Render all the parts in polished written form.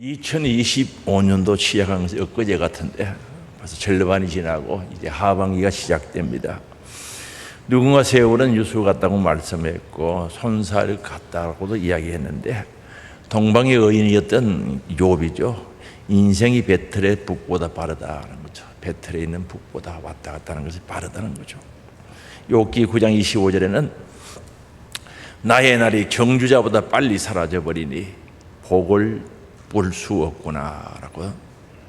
2025년도 시작한 것이 엊그제 같은데 벌써 절반이 지나고 이제 하반기가 시작됩니다. 누군가 세월은 유수 같다고 말씀했고 손살이 같다고도 이야기했는데 동방의 의인이었던 욥이죠. 인생이 배틀의 북보다 빠르다는 거죠. 배틀에 있는 북보다 왔다 갔다 하는 것이 빠르다는 거죠. 욥기 9장 25절에는 나의 날이 경주자보다 빨리 사라져버리니 복을 볼 수 없구나라고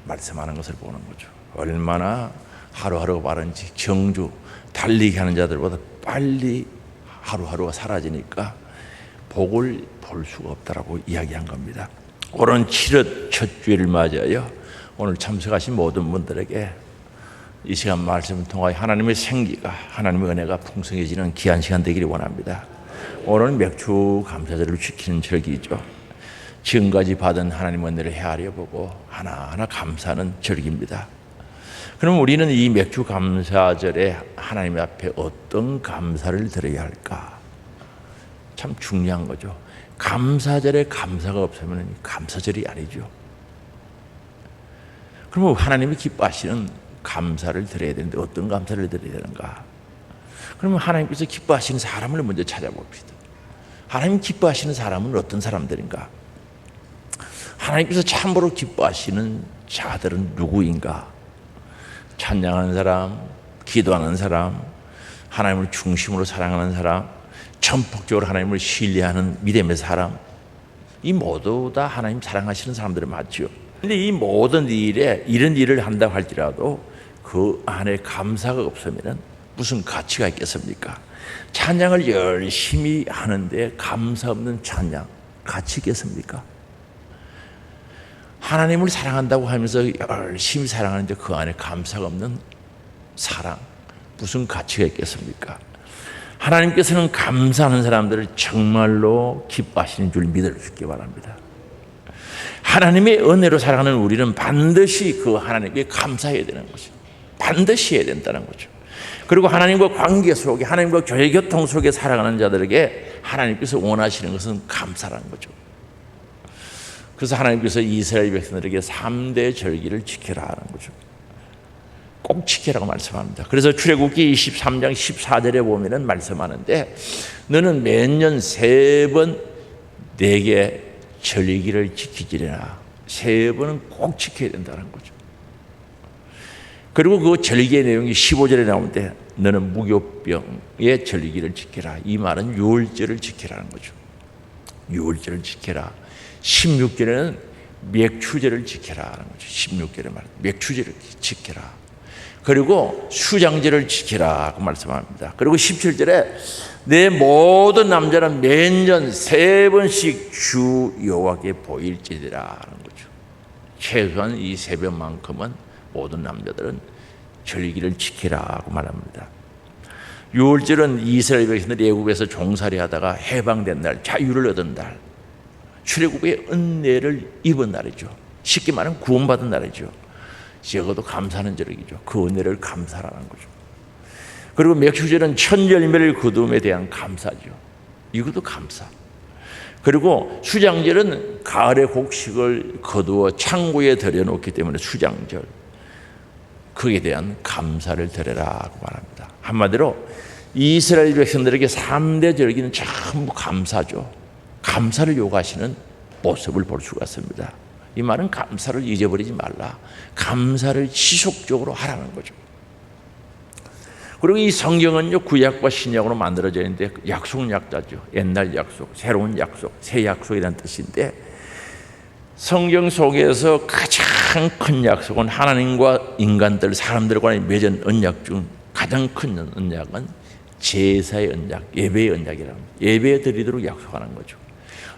말씀하는 것을 보는 거죠. 얼마나 하루하루가 빠른지 경주 달리기 하는 자들보다 빨리 하루하루가 사라지니까 복을 볼 수가 없다라고 이야기한 겁니다. 오늘 7월 첫 주일을 맞이하여 오늘 참석하신 모든 분들에게 이 시간 말씀을 통하여 하나님의 생기가 하나님의 은혜가 풍성해지는 귀한 시간 되기를 원합니다. 오늘은 맥주 감사절을 지키는 절기죠. 지금까지 받은 하나님의 은혜를 헤아려 보고 하나하나 감사하는 절기입니다. 그럼 우리는 이 맥주 감사절에 하나님 앞에 어떤 감사를 드려야 할까? 참 중요한 거죠. 감사절에 감사가 없으면 감사절이 아니죠. 그러면 하나님이 기뻐하시는 감사를 드려야 되는데 어떤 감사를 드려야 되는가? 그러면 하나님께서 기뻐하시는 사람을 먼저 찾아봅시다. 하나님 기뻐하시는 사람은 어떤 사람들인가? 하나님께서 참으로 기뻐하시는 자들은 누구인가? 찬양하는 사람, 기도하는 사람, 하나님을 중심으로 사랑하는 사람, 전폭적으로 하나님을 신뢰하는 믿음의 사람, 이 모두 다 하나님 사랑하시는 사람들은 맞죠. 그런데 이 모든 일에 이런 일을 한다고 할지라도 그 안에 감사가 없으면 무슨 가치가 있겠습니까? 찬양을 열심히 하는데 감사 없는 찬양, 가치 있겠습니까? 하나님을 사랑한다고 하면서 열심히 사랑하는데 그 안에 감사가 없는 사랑, 무슨 가치가 있겠습니까? 하나님께서는 감사하는 사람들을 정말로 기뻐하시는 줄 믿어주시기 바랍니다. 하나님의 은혜로 살아가는 우리는 반드시 그 하나님께 감사해야 되는 거죠. 반드시 해야 된다는 거죠. 그리고 하나님과 관계 속에, 하나님과 교회 교통 속에 살아가는 자들에게 하나님께서 원하시는 것은 감사라는 거죠. 그래서 하나님께서 이스라엘 백성들에게 3대 절기를 지켜라 하는 거죠. 꼭 지키라고 말씀합니다. 그래서 출애굽기 23장 14절에 보면은 말씀하는데 너는 매년 3번 내게 절기를 지키지라. 3번은 꼭 지켜야 된다는 거죠. 그리고 그 절기의 내용이 15절에 나오는데 너는 무교병의 절기를 지켜라. 이 말은 유월절을 지키라는 거죠. 유월절을 지켜라. 16절에는 맥추제를 지켜라 하는 거죠. 16절에 말 맥추제를 지켜라. 그리고 수장제를 지켜라 그 말씀합니다. 그리고 17절에 내 모든 남자는 매년 3번씩 주 여호와께 보일지니라 하는 거죠. 최소한 이 3번만큼은 모든 남자들은 절기를 지키라고 말합니다. 6월절은 이스라엘 백성들이 애굽에서 종살이 하다가 해방된 날, 자유를 얻은 날, 출애굽의 은혜를 입은 날이죠. 쉽게 말하면 구원받은 날이죠. 적어도 감사하는 절기죠. 그 은혜를 감사하는 거죠. 그리고 맥주절은 첫 열매를 거둠에 대한 감사죠. 이것도 감사. 그리고 수장절은 가을의 곡식을 거두어 창고에 들여놓기 때문에 수장절. 그에 대한 감사를 드려라고 말합니다. 한마디로 이스라엘 백성들에게 3대 절기는 전부 감사죠. 감사를 요구하시는 모습을 볼 수가 있습니다. 이 말은 감사를 잊어버리지 말라. 감사를 지속적으로 하라는 거죠. 그리고 이 성경은요, 구약과 신약으로 만들어져 있는데 약속 약자죠. 옛날 약속, 새로운 약속, 새 약속이라는 뜻인데 성경 속에서 가장 큰 약속은 하나님과 인간들, 사람들과 맺은 언약 중 가장 큰 언약은 제사의 언약, 예배의 언약이라는 거예요. 예배 드리도록 약속하는 거죠.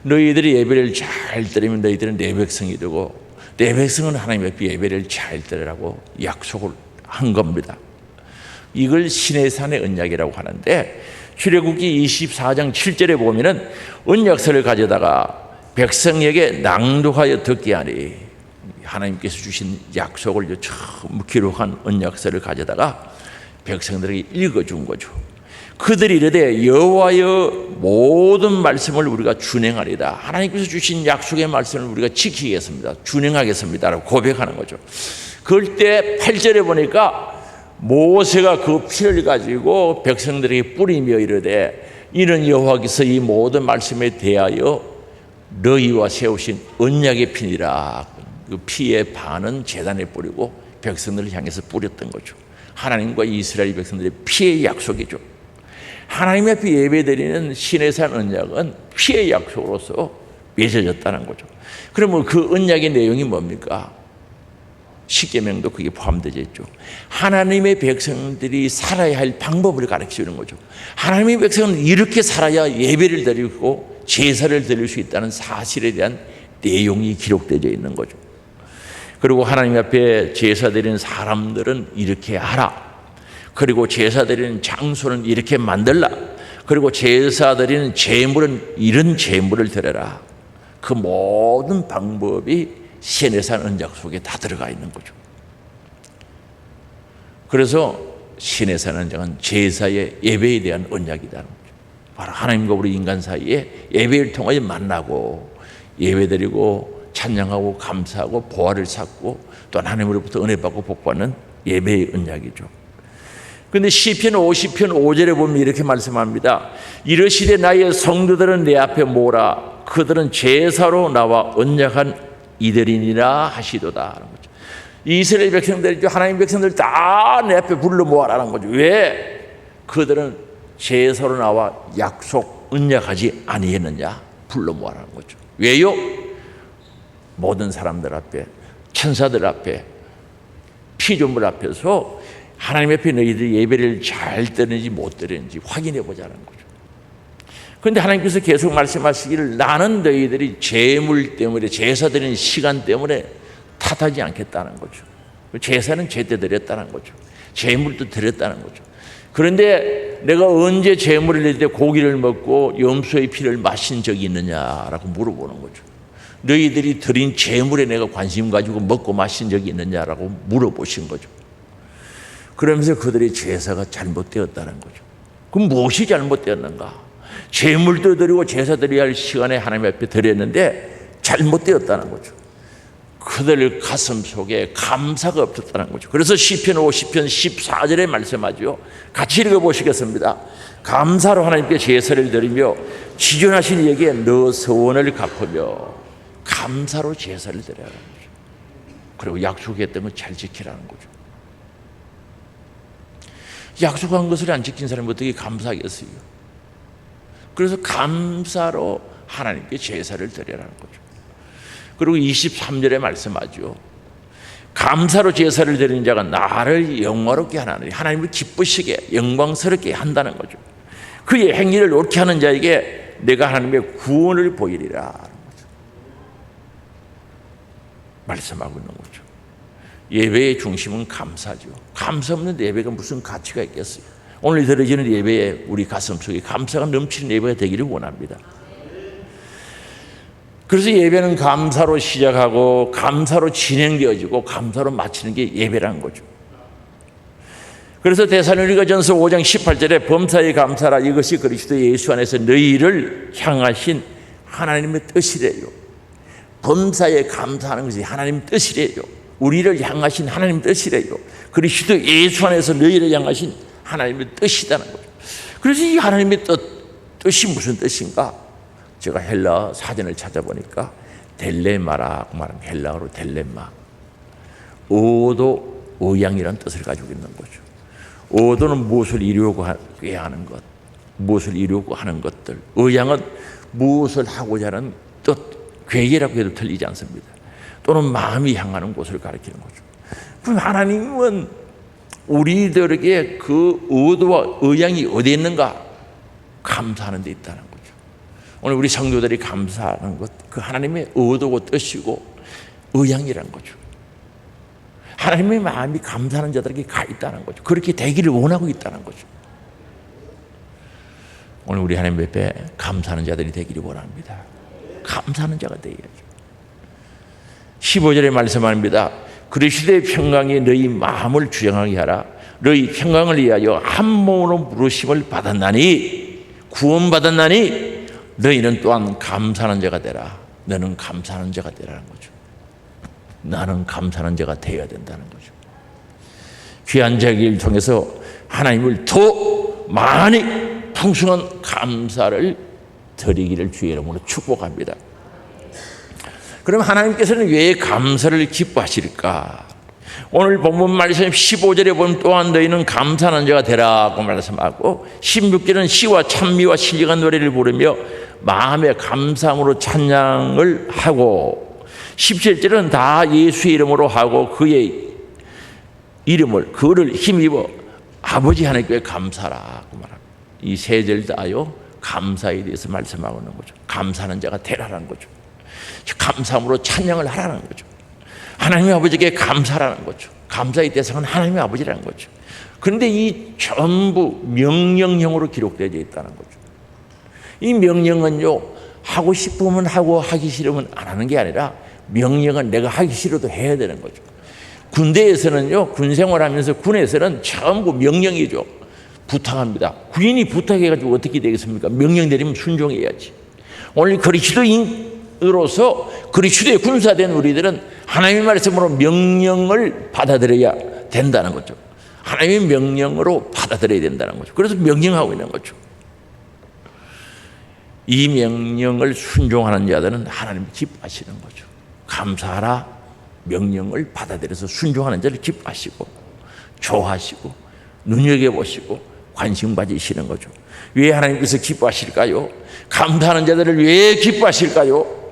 너희들이 예배를 잘 드리면 너희들은 내 백성이 되고 내 백성은 하나님 앞에 예배를 잘 드리라고 약속을 한 겁니다. 이걸 시내산의 언약이라고 하는데 출애굽기 24장 7절에 보면은 언약서를 가져다가 백성에게 낭독하여 듣게 하니 하나님께서 주신 약속을 처음 기록한 언약서를 가져다가 백성들에게 읽어준 거죠. 그들이 이르되 여호와의 모든 말씀을 우리가 준행하리다. 하나님께서 주신 약속의 말씀을 우리가 지키겠습니다. 준행하겠습니다. 라고 고백하는 거죠. 그럴 때 8절에 보니까 모세가 그 피를 가지고 백성들에게 뿌리며 이르되 이는 여호와께서 이 모든 말씀에 대하여 너희와 세우신 언약의 피니라. 그 피의 반은 제단에 뿌리고 백성들을 향해서 뿌렸던 거죠. 하나님과 이스라엘 백성들의 피의 약속이죠. 하나님 앞에 예배드리는 시내산 언약은 피의 약속으로서 맺어졌다는 거죠. 그러면 그 언약의 내용이 뭡니까? 십계명도 그게 포함되어 있죠. 하나님의 백성들이 살아야 할 방법을 가르치는 거죠. 하나님의 백성은 이렇게 살아야 예배를 드리고 제사를 드릴 수 있다는 사실에 대한 내용이 기록되어 있는 거죠. 그리고 하나님 앞에 제사 드리는 사람들은 이렇게 하라. 그리고 제사 드리는 장소는 이렇게 만들라. 그리고 제사 드리는 제물은 이런 제물을 드려라. 그 모든 방법이 시내산 언약 속에 다 들어가 있는 거죠. 그래서 시내산 언약은 제사의 예배에 대한 언약이라는 거죠. 바로 하나님과 우리 인간 사이에 예배를 통하여 만나고 예배드리고 찬양하고 감사하고 보화를 쌓고 또 하나님으로부터 은혜 받고 복받는 예배의 언약이죠. 그런데 시편 50편 5절에 보면 이렇게 말씀합니다. 이르시되 나의 성도들은 내 앞에 모으라. 그들은 제사로 나와 언약한 이들이니라 하시도다 하는 거죠. 이스라엘 백성들이 하나님 백성들 다 내 앞에 불러 모아라는 거죠. 왜? 그들은 제사로 나와 약속 언약하지 아니했느냐? 불러 모아라는 거죠. 왜요? 모든 사람들 앞에, 천사들 앞에, 피조물 앞에서 하나님 앞에 너희들이 예배를 잘 드리는지 못 드리는지 확인해 보자는 거죠. 그런데 하나님께서 계속 말씀하시기를 나는 너희들이 제물 때문에 제사 드리는 시간 때문에 탓하지 않겠다는 거죠. 제사는 제때 드렸다는 거죠. 제물도 드렸다는 거죠. 그런데 내가 언제 제물을 드릴 때 고기를 먹고 염소의 피를 마신 적이 있느냐라고 물어보는 거죠. 너희들이 드린 제물에 내가 관심 가지고 먹고 마신 적이 있느냐라고 물어보신 거죠. 그러면서 그들의 제사가 잘못되었다는 거죠. 그럼 무엇이 잘못되었는가? 제물도 드리고 제사 드려야 할 시간에 하나님 앞에 드렸는데 잘못되었다는 거죠. 그들 가슴 속에 감사가 없었다는 거죠. 그래서 시편 50편 14절에 말씀하죠. 같이 읽어보시겠습니다. 감사로 하나님께 제사를 드리며 지존하신 이에게 너 서원을 갚으며 감사로 제사를 드려야 하는 거죠. 그리고 약속했던 걸 잘 지키라는 거죠. 약속한 것을 안 지킨 사람이 어떻게 감사하겠어요? 그래서 감사로 하나님께 제사를 드리라는 거죠. 그리고 23절에 말씀하죠. 감사로 제사를 드리는 자가 나를 영화롭게 하나니 하나님을 기쁘시게 영광스럽게 한다는 거죠. 그의 행위를 옳게 하는 자에게 내가 하나님의 구원을 보이리라 하는 거죠. 말씀하고 있는 거죠. 예배의 중심은 감사죠. 감사 없는 예배가 무슨 가치가 있겠어요? 오늘 드려지는 예배에 우리 가슴속에 감사가 넘치는 예배가 되기를 원합니다. 그래서 예배는 감사로 시작하고 감사로 진행되어지고 감사로 마치는 게 예배라는 거죠. 그래서 데살로니가전서 5장 18절에 범사에 감사라 이것이 그리스도 예수 안에서 너희를 향하신 하나님의 뜻이래요. 범사에 감사하는 것이 하나님 뜻이래요. 우리를 향하신 하나님 뜻이래요. 그리스도 예수 안에서 너희를 향하신 하나님의 뜻이라는 거죠. 그래서 이 하나님의 뜻이 무슨 뜻인가? 제가 헬라 사전을 찾아보니까 델레마라고 말하면 헬라어로 델레마, 의도, 의향이라는 뜻을 가지고 있는 거죠. 의도는 무엇을 이루려고 하는 것, 무엇을 이루려고 하는 것들. 의향은 무엇을 하고자 하는 뜻, 계획이라고 해도 틀리지 않습니다. 또는 마음이 향하는 곳을 가리키는 거죠. 그럼 하나님은 우리들에게 그 의도와 의향이 어디에 있는가? 감사하는 데 있다는 거죠. 오늘 우리 성도들이 감사하는 것, 그 하나님의 의도고 뜻이고 의향이라는 거죠. 하나님의 마음이 감사하는 자들에게 가 있다는 거죠. 그렇게 되기를 원하고 있다는 거죠. 오늘 우리 하나님 앞에 감사하는 자들이 되기를 원합니다. 감사하는 자가 되어야죠. 15절에 말씀합니다. 그리스도의 평강이 너희 마음을 주장하게 하라. 너희 평강을 위하여 한 몸으로 부르심을 받았나니 구원받았나니 너희는 또한 감사하는 자가 되라. 너는 감사하는 자가 되라는 거죠. 나는 감사하는 자가 되어야 된다는 거죠. 귀한 자기를 통해서 하나님을 더 많이 풍성한 감사를 드리기를 주의 이름으로 축복합니다. 그럼 하나님께서는 왜 감사를 기뻐하실까? 오늘 본문 말씀 15절에 보면 또한 너희는 감사하는 자가 되라고 말씀하고 16절은 시와 찬미와 신령한 노래를 부르며 마음의 감사함으로 찬양을 하고 17절은 다 예수의 이름으로 하고 그의 이름을 그를 힘입어 아버지 하나님께 감사라고 말합니다. 이 세 절 다요 감사에 대해서 말씀하고 있는 거죠. 감사하는 자가 되라는 거죠. 감사함으로 찬양을 하라는 거죠. 하나님의 아버지께 감사라는 거죠. 감사의 대상은 하나님의 아버지라는 거죠. 그런데 이 전부 명령형으로 기록되어 있다는 거죠. 이 명령은요 하고 싶으면 하고 하기 싫으면 안 하는 게 아니라 명령은 내가 하기 싫어도 해야 되는 거죠. 군대에서는요 군 생활하면서 군에서는 전부 명령이죠. 부탁합니다. 군인이 부탁해가지고 어떻게 되겠습니까? 명령 내리면 순종해야지. 오늘 그리스도인으로서 그리스도의 군사된 우리들은 하나님의 말씀으로 명령을 받아들여야 된다는 거죠. 하나님의 명령으로 받아들여야 된다는 거죠. 그래서 명령하고 있는 거죠. 이 명령을 순종하는 자들은 하나님 기뻐하시는 거죠. 감사하라 명령을 받아들여서 순종하는 자를 기뻐하시고 좋아하시고 눈여겨보시고 관심 가지시는 거죠. 왜 하나님께서 기뻐하실까요? 감사하는 자들을 왜 기뻐하실까요?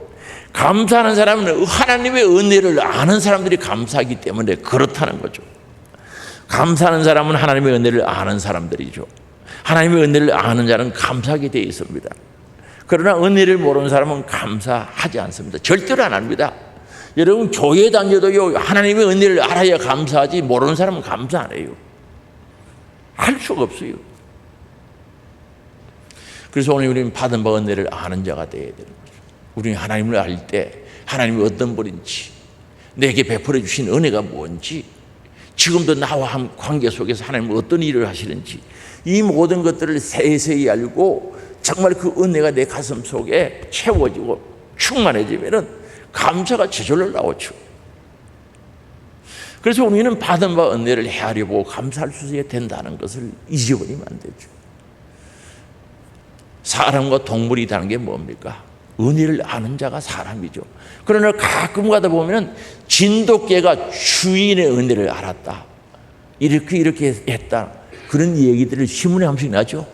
감사하는 사람은 하나님의 은혜를 아는 사람들이 감사하기 때문에 그렇다는 거죠. 감사하는 사람은 하나님의 은혜를 아는 사람들이죠. 하나님의 은혜를 아는 자는 감사하게 되어 있습니다. 그러나 은혜를 모르는 사람은 감사하지 않습니다. 절대로 안 합니다. 여러분 교회 다녀도요 하나님의 은혜를 알아야 감사하지 모르는 사람은 감사 안 해요. 할 수가 없어요. 그래서 오늘 우리는 받은 바 은혜를 아는 자가 되어야 되는 거죠. 우리는 하나님을 알 때 하나님이 어떤 분인지 내게 베풀어 주신 은혜가 뭔지 지금도 나와 관계 속에서 하나님은 어떤 일을 하시는지 이 모든 것들을 세세히 알고 정말 그 은혜가 내 가슴 속에 채워지고 충만해지면 감사가 저절로 나오죠. 그래서 우리는 받은 바 은혜를 헤아려보고 감사할 수 있어야 된다는 것을 잊어버리면 안 되죠. 사람과 동물이 다른 게 뭡니까? 은혜를 아는 자가 사람이죠. 그러나 가끔 가다 보면 진돗개가 주인의 은혜를 알았다. 이렇게 했다. 그런 얘기들을 신문에 한 번씩 나죠.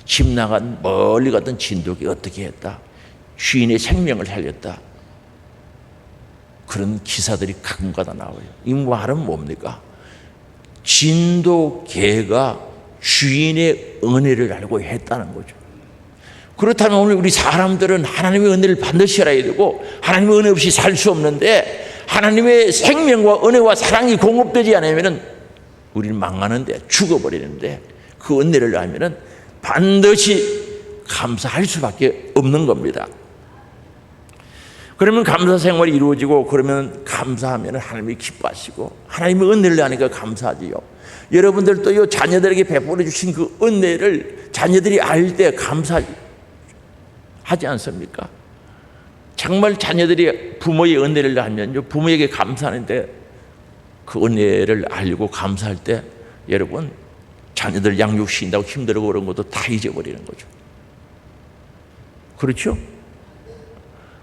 집 나간 멀리 갔던 진돗개 어떻게 했다. 주인의 생명을 살렸다. 그런 기사들이 가끔가다 나와요. 이 말은 뭡니까? 진돗개가 주인의 은혜를 알고 했다는 거죠. 그렇다면 오늘 우리 사람들은 하나님의 은혜를 반드시 알아야 되고 하나님의 은혜 없이 살 수 없는데 하나님의 생명과 은혜와 사랑이 공급되지 않으면 우리는 망하는데 죽어버리는데 그 은혜를 알면 반드시 감사할 수밖에 없는 겁니다. 그러면 감사 생활이 이루어지고 그러면 감사하면 하나님이 기뻐하시고 하나님의 은혜를 아니까 감사하지요. 여러분들도요 자녀들에게 베풀어 주신 그 은혜를 자녀들이 알 때 감사하지 않습니까? 정말 자녀들이 부모의 은혜를 알면요 부모에게 감사하는데 그 은혜를 알고 감사할 때 여러분 자녀들 양육시킨다고 힘들고 그런 것도 다 잊어버리는 거죠. 그렇죠?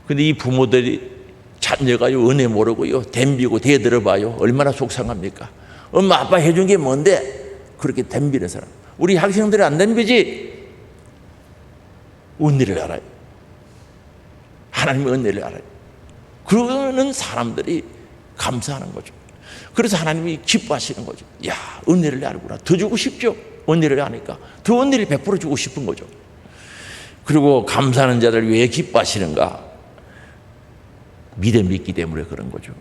근데 이 부모들이 자녀가요 은혜 모르고요 덤비고 대들어봐요 얼마나 속상합니까? 엄마 아빠 해준 게 뭔데 그렇게 덤비는 사람. 우리 학생들이 안 덤비지. 은혜를 알아요. 하나님의 은혜를 알아요. 그러는 사람들이 감사하는 거죠. 그래서 하나님이 기뻐하시는 거죠. 야 은혜를 알구나. 더 주고 싶죠. 은혜를 아니까 더 은혜를 베풀어 주고 싶은 거죠. 그리고 감사하는 자들 왜 기뻐하시는가? 믿음이 있기 때문에 그런 거죠.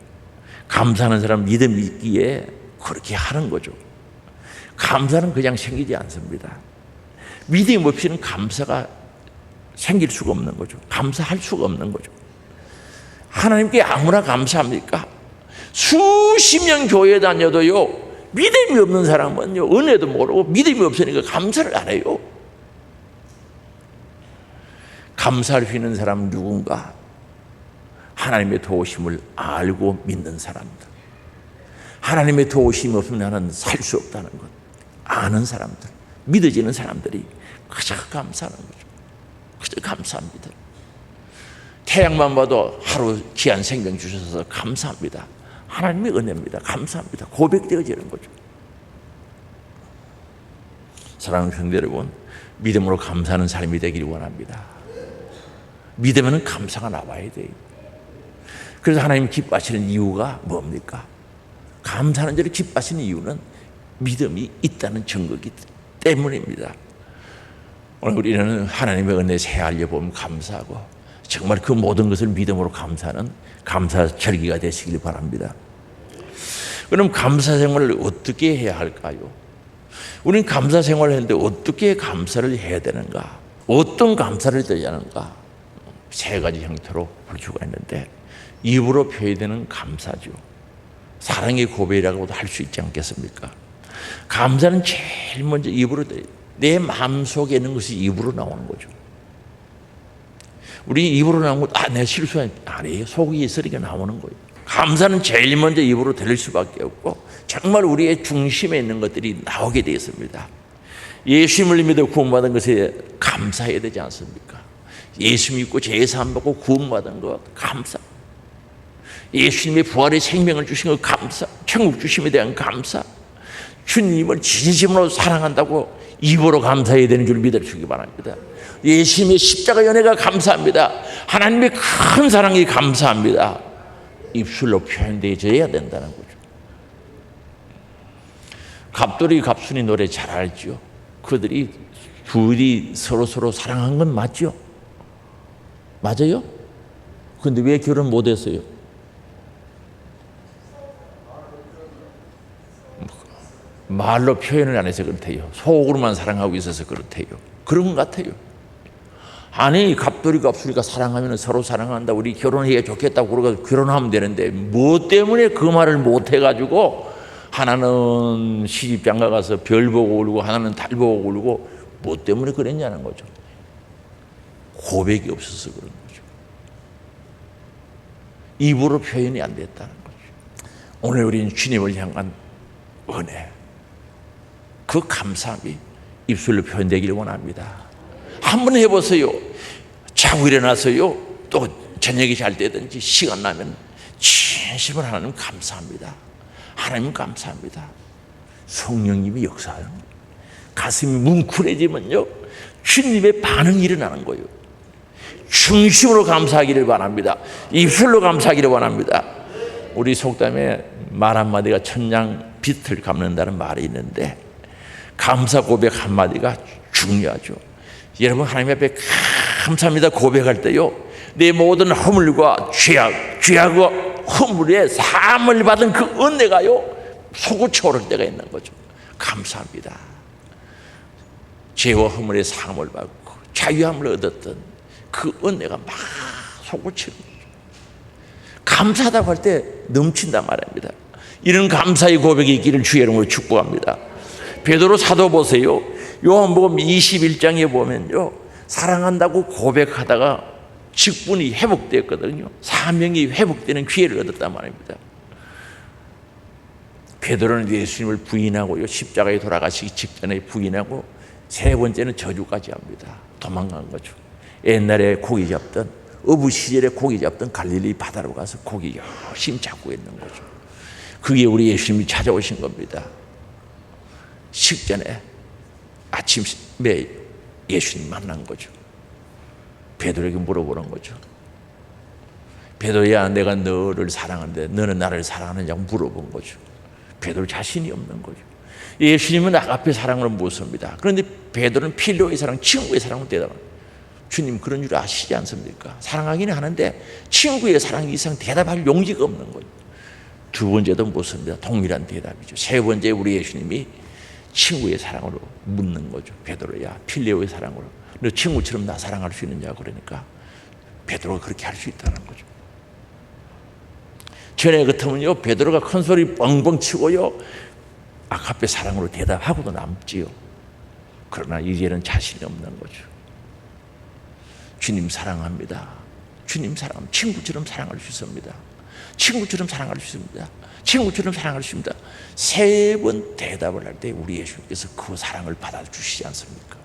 감사하는 사람 믿음이 있기에 그렇게 하는 거죠. 감사는 그냥 생기지 않습니다. 믿음 없이는 감사가 생길 수가 없는 거죠. 감사할 수가 없는 거죠. 하나님께 아무나 감사합니까? 수십 년 교회 다녀도요 믿음이 없는 사람은요, 은혜도 모르고 믿음이 없으니까 감사를 안 해요. 감사할 수 있는 사람은 누군가? 하나님의 도우심을 알고 믿는 사람들. 하나님의 도우심이 없으면 나는 살 수 없다는 것 아는 사람들, 믿어지는 사람들이 그저 감사하는 거죠. 그저 감사합니다. 태양만 봐도 하루 귀한 생명 주셔서 감사합니다. 하나님의 은혜입니다. 감사합니다. 고백되어지는 거죠. 사랑하는 형제 여러분, 믿음으로 감사하는 삶이 되기를 원합니다. 믿으면 감사가 나와야 돼요. 그래서 하나님 기뻐하시는 이유가 뭡니까? 감사하는 자를 기뻐하시는 이유는 믿음이 있다는 증거이기 때문입니다. 오늘 우리는 하나님의 은혜 새알려 보면 감사하고 정말 그 모든 것을 믿음으로 감사하는 감사 절기가 되시길 바랍니다. 그럼 감사 생활을 어떻게 해야 할까요? 우리는 감사 생활을 하는데 어떻게 감사를 해야 되는가? 어떤 감사를 드려야 하는가? 세 가지 형태로 볼 수가 있는데, 입으로 표현되는 감사죠. 사랑의 고백이라고도 할 수 있지 않겠습니까? 감사는 제일 먼저 입으로, 내 마음속에 있는 것이 입으로 나오는 거죠. 우리 입으로 나오는 것, 내가 실수한, 아니에요. 속에 있으니까 나오는 거예요. 감사는 제일 먼저 입으로 들릴 수밖에 없고, 정말 우리의 중심에 있는 것들이 나오게 되어 있습니다. 예수님을 믿어 구원받은 것에 감사해야 되지 않습니까? 예수 믿고 제사함 받고 구원받은 것 감사, 예수님의 부활의 생명을 주신 것 감사, 천국 주심에 대한 감사, 주님을 진심으로 사랑한다고 입으로 감사해야 되는 줄 믿어주시기 바랍니다. 예수님의 십자가 연회가 감사합니다. 하나님의 큰 사랑이 감사합니다. 입술로 표현되어야 된다는 거죠. 갑돌이 갑순이 노래 잘 알죠. 그들이 둘이 서로 사랑한 건 맞죠? 맞아요? 근데 왜 결혼 못했어요? 말로 표현을 안 해서 그렇대요. 속으로만 사랑하고 있어서 그렇대요. 그런 것 같아요. 아니, 갑돌이 갑순이가 사랑하면 서로 사랑한다, 우리 결혼해야 좋겠다고 그러고 결혼하면 되는데 뭐 때문에 그 말을 못 해가지고 하나는 시집장가 가서 별 보고 울고 하나는 달 보고 울고, 뭐 때문에 그랬냐는 거죠. 고백이 없어서 그런 거죠. 입으로 표현이 안 됐다는 거죠. 오늘 우리는 주님을 향한 은혜, 그 감사함이 입술로 표현되기를 원합니다. 한번 해보세요. 자고 일어나서요, 또 저녁이 잘 되든지 시간 나면 진심으로 하나님 감사합니다. 하나님 감사합니다. 성령님이 역사하는, 가슴이 뭉클해지면요 주님의 반응이 일어나는 거예요. 중심으로 감사하기를 바랍니다. 입술로 감사하기를 원합니다. 우리 속담에 말 한마디가 천냥 빚을 갚는다는 말이 있는데, 감사 고백 한마디가 중요하죠. 여러분, 하나님 앞에 감사합니다 고백할 때요, 내 모든 허물과 죄악과 허물에 사함을 받은 그 은혜가요 솟구쳐 오를 때가 있는 거죠. 감사합니다. 죄와 허물의 사함을 받고 자유함을 얻었던 그 은혜가 막 솟구치는 거죠. 감사하다고 할 때 넘친단 말입니다. 이런 감사의 고백이 있기를 주의 이름으로 축복합니다. 베드로 사도 보세요. 요한복음 21장에 보면요, 사랑한다고 고백하다가 직분이 회복되었거든요. 사명이 회복되는 기회를 얻었단 말입니다. 베드로는 예수님을 부인하고요, 십자가에 돌아가시기 직전에 부인하고, 세 번째는 저주까지 합니다. 도망간 거죠. 옛날에 고기 잡던, 어부 시절에 고기 잡던 갈릴리 바다로 가서 고기 열심히 잡고 있는 거죠. 그게 우리 예수님이 찾아오신 겁니다. 식전에 아침에 예수님 만난 거죠. 베드로에게 물어보는 거죠. 베드로야, 내가 너를 사랑하는데 너는 나를 사랑하느냐고 물어본 거죠. 베드로 자신이 없는 거죠. 예수님은 아가페 사랑을 묻습니다. 그런데 베드로는 필로의 사랑, 친구의 사랑을 대답합니다. 주님 그런 줄 아시지 않습니까? 사랑하기는 하는데 친구의 사랑 이상 대답할 용기가 없는 거예요. 두 번째도 묻습니다. 동일한 대답이죠. 세 번째 우리 예수님이 친구의 사랑으로 묻는 거죠. 베드로야, 필레오의 사랑으로 너 친구처럼 나 사랑할 수 있느냐. 그러니까 베드로가 그렇게 할 수 있다는 거죠. 전에 같으면요, 베드로가 큰 소리 뻥뻥 치고요, 아가페 사랑으로 대답하고도 남지요. 그러나 이제는 자신이 없는 거죠. 주님 사랑합니다. 주님 사랑합니다. 친구처럼 사랑할 수 있습니다. 친구처럼 사랑할 수 있습니다. 친구처럼 사랑할 수 있습니다. 3번 대답을 할 때 우리 예수님께서 그 사랑을 받아주시지 않습니까?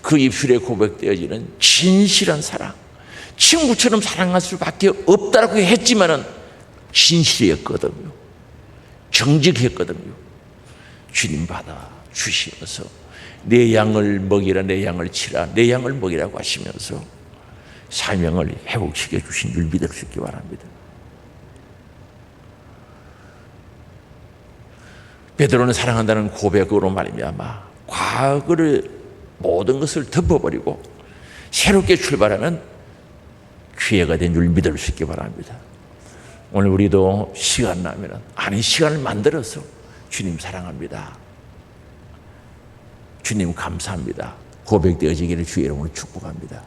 그 입술에 고백되어지는 진실한 사랑, 친구처럼 사랑할 수밖에 없다라고 했지만은 진실이었거든요. 정직했거든요. 주님 받아 주시면서 내 양을 먹이라, 내 양을 치라, 내 양을 먹이라고 하시면서 사명을 회복시켜 주신 줄 믿을 수 있기 바랍니다. 베드로는 사랑한다는 고백으로 말미암아 과거를 모든 것을 덮어버리고 새롭게 출발하는 기회가 된 줄 믿을 수 있기 바랍니다. 오늘 우리도 시간 나면 아닌 시간을 만들어서 주님 사랑합니다, 주님 감사합니다 고백되어지기를 주의 이름으로 축복합니다.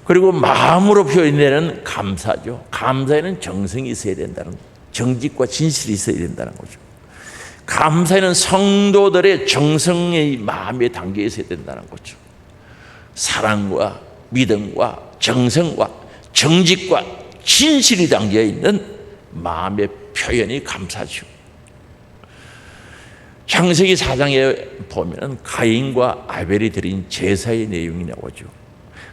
그리고 마음으로 표현되는 감사죠. 감사에는 정성이 있어야 된다는, 정직과 진실이 있어야 된다는 거죠. 감사에는 성도들의 정성의 마음에 담겨 있어야 된다는 거죠. 사랑과 믿음과 정성과 정직과 진실이 담겨 있는 마음의 표현이 감사죠. 창세기 4장에 보면 가인과 아벨이 드린 제사의 내용이 나오죠.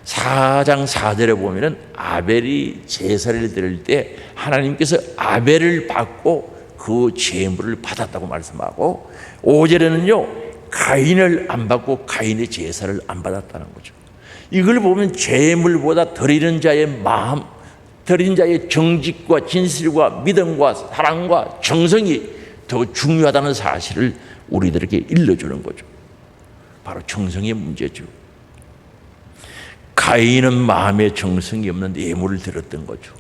4장 4절에 보면 아벨이 제사를 드릴 때 하나님께서 아벨을 받고 그 제물을 받았다고 말씀하고, 5절에는요 가인을 안 받고 가인의 제사를 안 받았다는 거죠. 이걸 보면 제물보다 드리는 자의 마음, 드리는 자의 정직과 진실과 믿음과 사랑과 정성이 더 중요하다는 사실을 우리들에게 일러주는 거죠. 바로 정성의 문제죠. 가인은 마음에 정성이 없는 예물을 드렸던 거죠.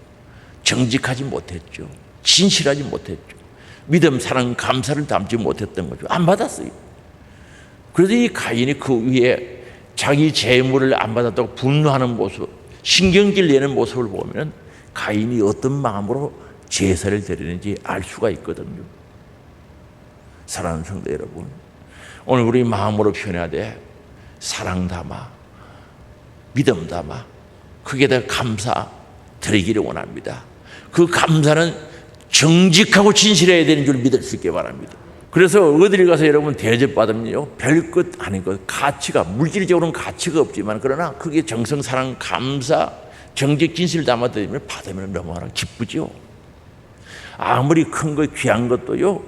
정직하지 못했죠. 진실하지 못했죠. 믿음, 사랑, 감사를 담지 못했던 거죠. 안 받았어요. 그래서 이 가인이 그 위에 자기 재물을 안 받았다고 분노하는 모습, 신경질 내는 모습을 보면 가인이 어떤 마음으로 제사를 드리는지 알 수가 있거든요. 사랑하는 성도 여러분, 오늘 우리 마음으로 표현해야 돼. 사랑 담아, 믿음 담아, 그게 감사 드리기를 원합니다. 그 감사는 정직하고 진실해야 되는 줄 믿을 수 있게 바랍니다. 그래서 어디를 가서 여러분 대접받으면요 별것 아닌 것, 가치가, 물질적으로는 가치가 없지만 그러나 그게 정성, 사랑, 감사, 정직, 진실 담아드리면 받으면 너무나 기쁘죠. 아무리 큰 거 귀한 것도요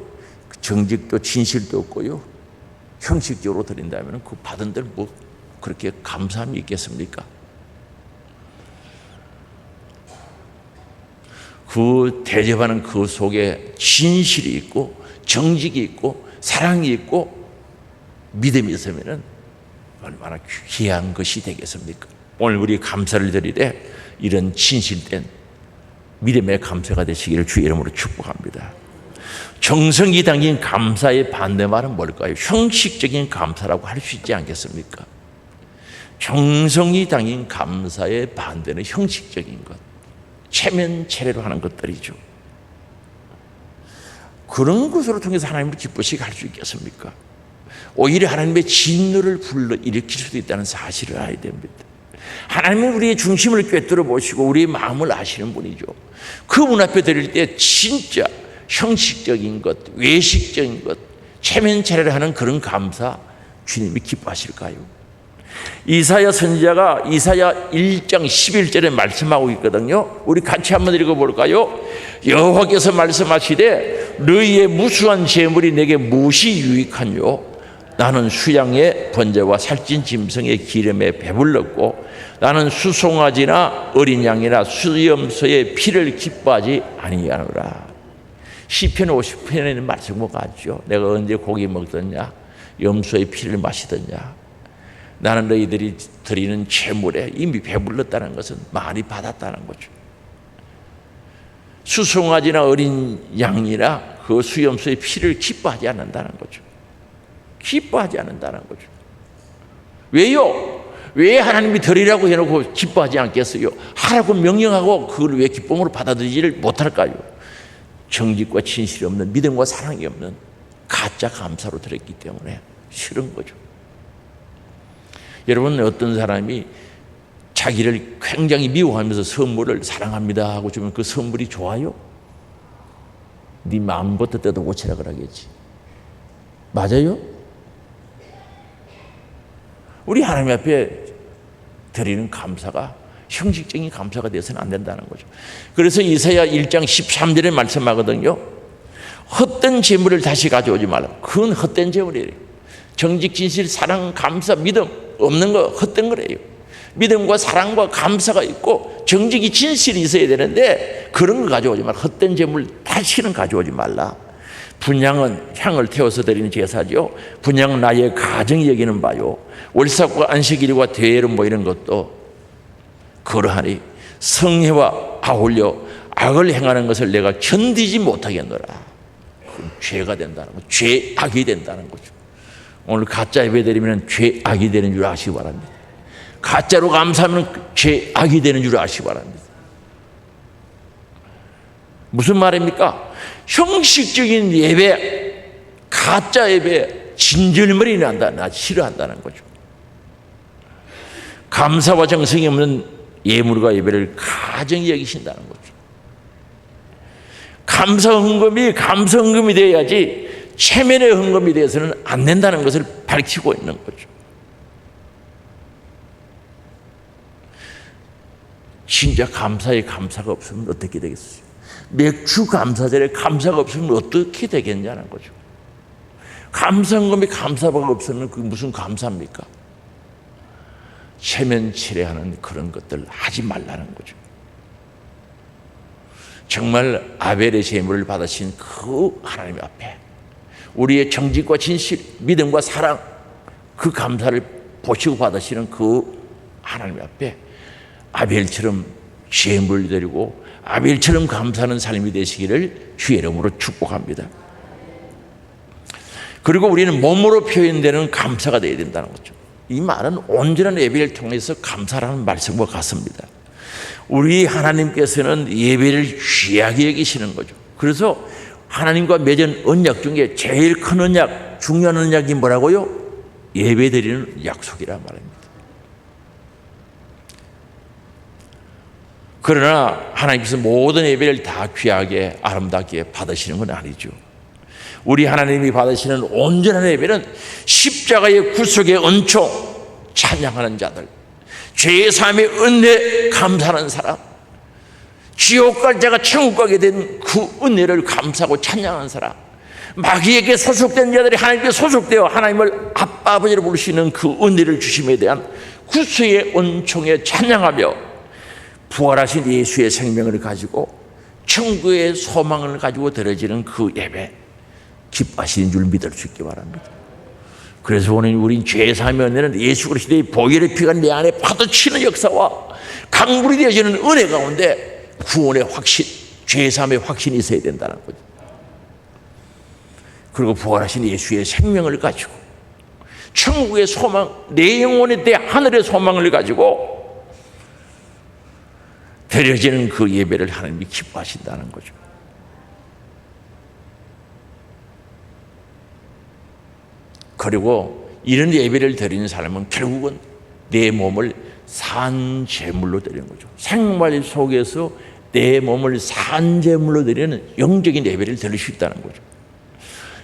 정직도 진실도 없고요 형식적으로 드린다면 그 받은 데를 뭐 그렇게 감사함이 있겠습니까? 그 대접하는 그 속에 진실이 있고 정직이 있고 사랑이 있고 믿음이 있으면 얼마나 귀한 것이 되겠습니까? 오늘 우리 감사를 드리되 이런 진실된 믿음의 감사가 되시기를 주의 이름으로 축복합니다. 정성이 담긴 감사의 반대말은 뭘까요? 형식적인 감사라고 할 수 있지 않겠습니까? 정성이 담긴 감사의 반대는 형식적인 것, 체면체례로 하는 것들이죠. 그런 것으로 통해서 하나님을 기쁘시게 할 수 있겠습니까? 오히려 하나님의 진노를 불러 일으킬 수도 있다는 사실을 알아야 됩니다. 하나님은 우리의 중심을 꿰뚫어 보시고 우리의 마음을 아시는 분이죠. 그분 앞에 드릴 때 진짜 형식적인 것, 외식적인 것, 체면체례를 하는 그런 감사 주님이 기뻐하실까요? 이사야 선지자가 이사야 1장 11절에 말씀하고 있거든요. 우리 같이 한번 읽어볼까요? 여호와께서 말씀하시되 너희의 무수한 재물이 내게 무엇이 유익하뇨? 나는 수양의 번제와 살찐 짐승의 기름에 배불렀고 나는 수송아지나 어린 양이나 수염소의 피를 기뻐하지 아니하노라. 시편 50편에는 말씀과 같죠. 내가 언제 고기 먹었냐, 염소의 피를 마시더냐. 나는 너희들이 드리는 제물에 이미 배불렀다는 것은 많이 받았다는 거죠. 수송아지나 어린 양이나 그 수염소의 피를 기뻐하지 않는다는 거죠. 기뻐하지 않는다는 거죠. 왜요? 왜 하나님이 드리라고 해놓고 기뻐하지 않겠어요? 하라고 명령하고 그걸 왜 기쁨으로 받아들이지를 못할까요? 정직과 진실이 없는, 믿음과 사랑이 없는 가짜 감사로 드렸기 때문에 싫은 거죠. 여러분, 어떤 사람이 자기를 굉장히 미워하면서 선물을 사랑합니다 하고 주면 그 선물이 좋아요? 네 마음부터 뜯어 고치라 그러겠지. 맞아요? 우리 하나님 앞에 드리는 감사가 형식적인 감사가 되어서는 안 된다는 거죠. 그래서 이사야 1장 13절에 말씀하거든요. 헛된 재물을 다시 가져오지 말라. 그건 헛된 재물이에요. 정직, 진실, 사랑, 감사, 믿음 없는 거 헛된 거래요. 믿음과 사랑과 감사가 있고 정직이, 진실이 있어야 되는데 그런 거 가져오지 말라. 헛된 재물 다시는 가져오지 말라. 분향은 향을 태워서 드리는 제사죠. 분향은 나의 가정이 여기는 바요. 월삭과 안식일과 대회를 모이는 것도 그러하니 성회와 아울려 악을 행하는 것을 내가 견디지 못하겠노라. 그건 죄가 된다는 거죠. 죄악이 된다는 거죠. 오늘 가짜 예배 드리면 죄악이 되는 줄 아시기 바랍니다. 가짜로 감사하면 죄악이 되는 줄 아시기 바랍니다. 무슨 말입니까? 형식적인 예배, 가짜 예배, 진절머리 난다, 나 싫어한다는 거죠. 감사와 정성이 없는 예물과 예배를 가정이 여기신다는 거죠. 감사 헌금이 되어야지 체면의 헌금이 되어서는 안 된다는 것을 밝히고 있는 거죠. 진짜 감사에 감사가 없으면 어떻게 되겠어요? 맥주 감사절에 감사가 없으면 어떻게 되겠냐는 거죠. 감사헌금이 감사가 없으면 그게 무슨 감사입니까? 체면치레하는 그런 것들 하지 말라는 거죠. 정말 아벨의 제물을 받으신 그 하나님 앞에 우리의 정직과 진실, 믿음과 사랑, 그 감사를 보시고 받으시는 그 하나님 앞에 아벨처럼 제물 드리고 아벨처럼 감사하는 삶이 되시기를 주의 이름으로 축복합니다. 그리고 우리는 몸으로 표현되는 감사가 되어야 된다는 거죠. 이 말은 온전한 예배를 통해서 감사라는 말씀과 같습니다. 우리 하나님께서는 예배를 귀하게 여기시는 거죠. 그래서 하나님과 맺은 언약 중에 제일 큰 언약, 중요한 언약이 뭐라고요? 예배 드리는 약속이란 말입니다. 그러나 하나님께서 모든 예배를 다 귀하게 아름답게 받으시는 건 아니죠. 우리 하나님이 받으시는 온전한 예배는 십자가의 구속의 은총 찬양하는 자들, 죄의 삶의 은혜 감사하는 사람, 지옥 갈 자가 천국 가게 된 그 은혜를 감사하고 찬양하는 사람, 마귀에게 소속된 자들이 하나님께 소속되어 하나님을 아빠 아버지로 부르시는 그 은혜를 주심에 대한 구속의 은총에 찬양하며 부활하신 예수의 생명을 가지고 천국의 소망을 가지고 드려지는 그 예배 기뻐하시는 줄 믿을 수 있기 바랍니다. 그래서 오늘 우린 죄사함의 은혜는 예수 그리스도의 보혈의 피가 내 안에 파도치는 역사와 강물이 되어지는 은혜 가운데 구원의 확신, 죄사함의 확신이 있어야 된다는 거죠. 그리고 부활하신 예수의 생명을 가지고 천국의 소망, 내 영혼에 대해 하늘의 소망을 가지고 드려지는 그 예배를 하나님이 기뻐하신다는 거죠. 그리고 이런 예배를 드리는 사람은 결국은 내 몸을 산 제물로 드리는 거죠. 생활 속에서 내 몸을 산 제물로 드리는 영적인 예배를 드릴 수 있다는 거죠.